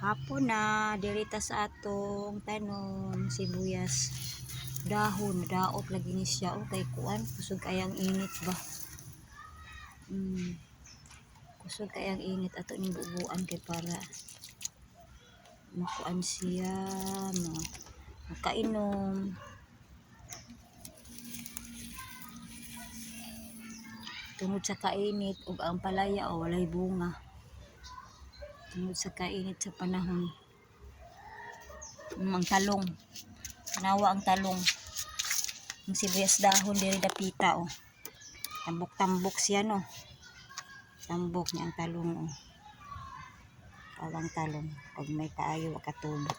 Hapon na dirita sa atong tanom sibuyas dahon daot lagi ni siya o kay kuan kusog kayang init ba. Kusog kayang init ato ning bubuan kay para makuan siya makainom. Tungod sa kainit ug ang palaya o walay bunga. Tungod sa kainit sa panahon. Ang talong. Nawa ang talong. Ang sibuyas dahon diri dapita o. Tambok-tambok siya no. Tambok niya ang talong o. Kawang talong pag may kaayo katubok.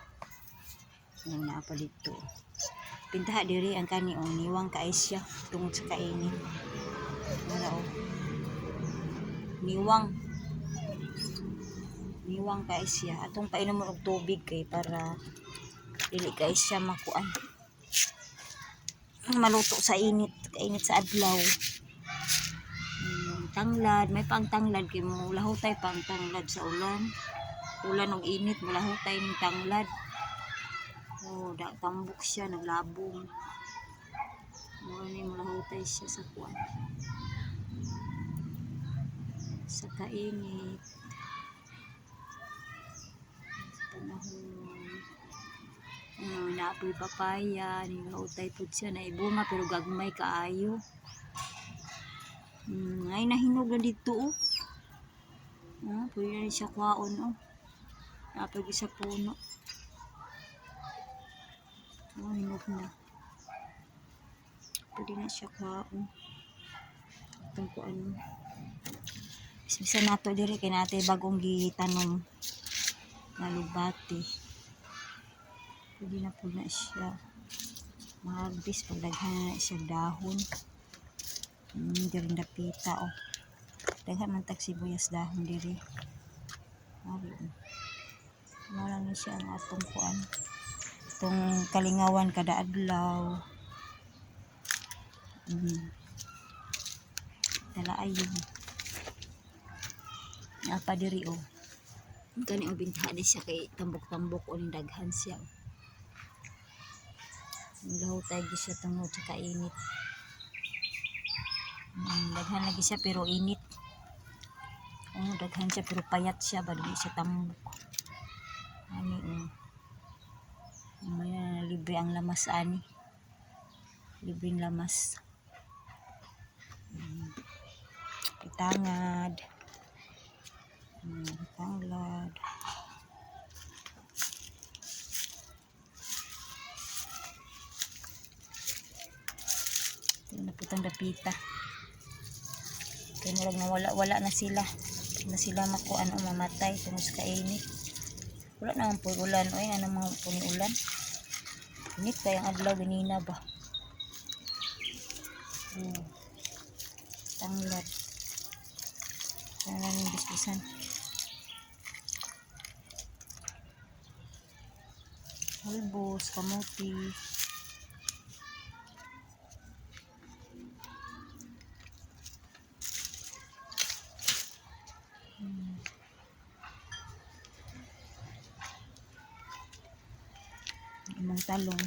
Ang naapa dito. Pintaha diri ang kani o niwang kaay siya tungod sa kainit. Wala o. Niwang kaay siya. Atong painom og tubig kay para dili kaay siya makuan. Maluto sa init, kainit sa adlaw. Tanglad, may pang tanglad kay mo lahutay pang tanglad sa ulan. Ulan og init mo lahutay ning tanglad. Oh, tambok siya naglabong. Mo ni mo lahutay siya sa kuan. Sa kainit. Panahon. Naapoy papaya, nilahutay po siya na ibunga pero gagmay kaayo. Ay nahinog na dito oh. Pwede na siya kwaon oh. Napag sa puno. Hinog na. Pwede na siya kwaon. Itong kuan. Bisa nato diri kay natin bagong gitanom na lubati. Pwede na po na siya. Maharbis pagdaghan na siya dahon. Diri dapita oh. Daghan man tag sibuyas dahon diri. Mala ni siya ang atong kuan. Itong kalingawan kada adlaw. Dala ayun. Apa diri oh. Kani ang bintaha di siya kay tambok-tambok o daghan siya. Lahutay gi siya tungod sa kainit. Daghan lagi siya pero init. Daghan siya pero payat siya ba di siya tambok. Ani may libre ang lamas ani. Libreng lamas. Tangad. Tanglad. Naputang dapita. Kaya murag na wala na sila. Na sila makuan o mamatay tungod sa kainit. Wala naman po ulan. Oy, ano mga po ni ulan. Init kaya ang adlaw ganina ba. Tanglad. Kaya lang yung bisbisan. Halbos, kamuti. Imong talong.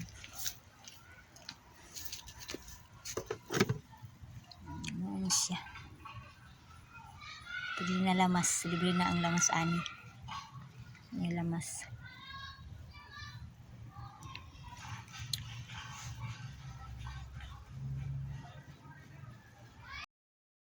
Ano siya. Pwede na lamas. Libre na ang lamas ani. May lamas.